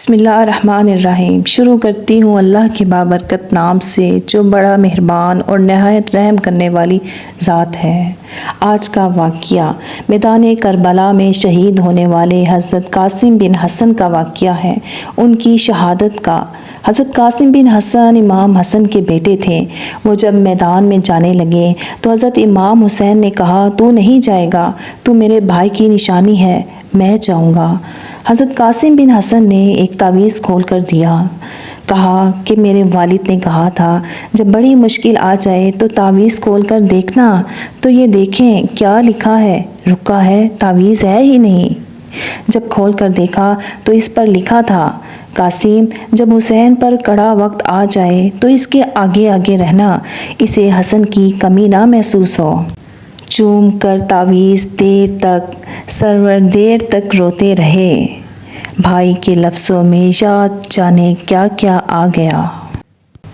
بسم اللہ الرحمن الرحیم۔ شروع کرتی ہوں اللہ کے بابرکت نام سے جو بڑا مہربان اور نہایت رحم کرنے والی ذات ہے۔ آج کا واقعہ میدان کربلا میں شہید ہونے والے حضرت قاسم بن حسن کا واقعہ ہے، ان کی شہادت کا۔ حضرت قاسم بن حسن امام حسن کے بیٹے تھے۔ وہ جب میدان میں جانے لگے تو حضرت امام حسین نے کہا، تو نہیں جائے گا، تو میرے بھائی کی نشانی ہے، میں جاؤں گا۔ حضرت قاسم بن حسن نے ایک تعویذ کھول کر دیا، کہا کہ میرے والد نے کہا تھا جب بڑی مشکل آ جائے تو تعویذ کھول کر دیکھنا، تو یہ دیکھیں کیا لکھا ہے۔ رکا ہے، تعویذ ہے ہی نہیں۔ جب کھول کر دیکھا تو اس پر لکھا تھا، قاسم جب حسین پر کڑا وقت آ جائے تو اس کے آگے آگے رہنا، اسے حسن کی کمی نہ محسوس ہو۔ چوم کر تعویذ دیر تک سرور دیر تک روتے رہے، بھائی کے لفظوں میں یاد جانے کیا کیا آ گیا۔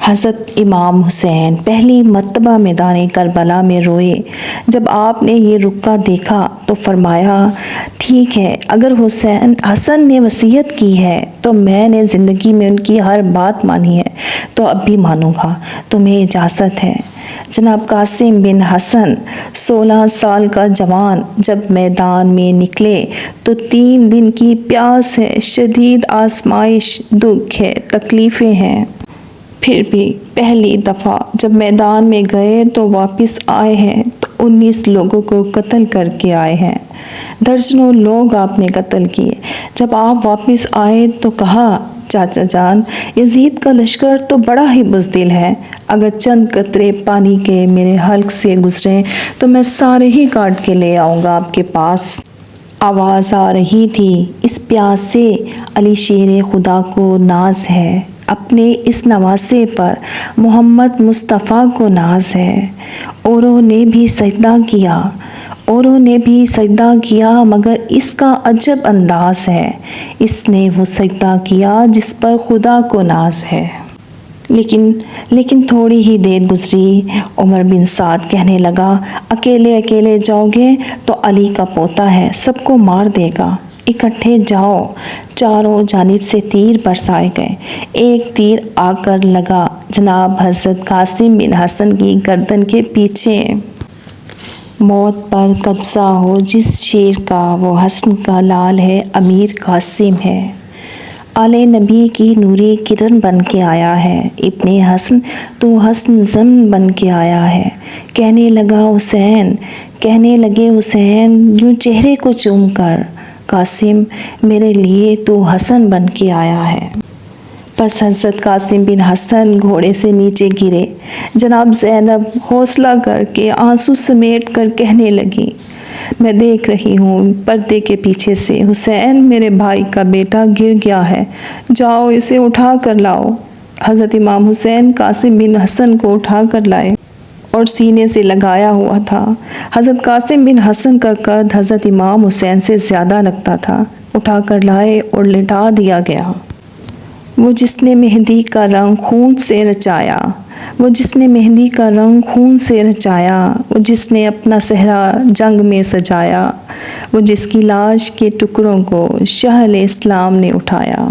حضرت امام حسین پہلی مرتبہ میدان کربلا میں روئے۔ جب آپ نے یہ رکا دیکھا تو فرمایا، ٹھیک ہے، اگر حسن نے وصیت کی ہے تو میں نے زندگی میں ان کی ہر بات مانی ہے تو اب بھی مانوں گا، تمہیں اجازت ہے۔ جناب قاسم بن حسن 16 سال کا جوان جب میدان میں نکلے تو 3 دن کی پیاس ہے، شدید آزمائش، دکھ ہے، تکلیفیں ہیں۔ پھر بھی پہلی دفعہ جب میدان میں گئے تو واپس آئے ہیں تو 19 لوگوں کو قتل کر کے آئے ہیں، درجنوں لوگ آپ نے قتل کیے۔ جب آپ واپس آئے تو کہا، چاچا جان، یزید کا لشکر تو بڑا ہی بزدل ہے، اگر چند قطرے پانی کے میرے حلق سے گزریں تو میں سارے ہی کاٹ کے لے آؤں گا آپ کے پاس۔ آواز آ رہی تھی، اس پیاس سے علی شیر خدا کو ناز ہے، اپنے اس نواسے پر محمد مصطفیٰ کو ناز ہے۔ اوروں نے بھی سجدہ کیا مگر اس کا عجب انداز ہے، اس نے وہ سجدہ کیا جس پر خدا کو ناز ہے۔ لیکن تھوڑی ہی دیر گزری، عمر بن سعد کہنے لگا، اکیلے جاؤ گے تو علی کا پوتا ہے، سب کو مار دے گا، اکٹھے جاؤ۔ چاروں جانب سے تیر برسائے گئے، ایک تیر آ کر لگا جناب حضرت قاسم بن حسن کی گردن کے پیچھے۔ موت پر قبضہ ہو جس شیر کا، وہ حسن کا لال ہے، امیر قاسم ہے، آل نبی کی نوری کرن بن کے آیا ہے، ابن حسن تو حسن ضمن بن کے آیا ہے۔ کہنے لگے حسین یوں چہرے کو چوم کر، قاسم میرے لیے تو حسن بن کے آیا ہے۔ بس حضرت قاسم بن حسن گھوڑے سے نیچے گرے۔ جناب زینب حوصلہ کر کے آنسو سمیٹ کر کہنے لگی، میں دیکھ رہی ہوں پردے کے پیچھے سے، حسین میرے بھائی کا بیٹا گر گیا ہے، جاؤ اسے اٹھا کر لاؤ۔ حضرت امام حسین قاسم بن حسن کو اٹھا کر لائے اور سینے سے لگایا ہوا تھا۔ حضرت قاسم بن حسن کا قد حضرت امام حسین سے زیادہ لگتا تھا۔ اٹھا کر لائے اور لٹا دیا گیا۔ وہ جس نے مہندی کا رنگ خون سے رچایا، وہ جس نے اپنا صحرا جنگ میں سجایا، وہ جس کی لاش کے ٹکڑوں کو شاہ اسلام نے اٹھایا۔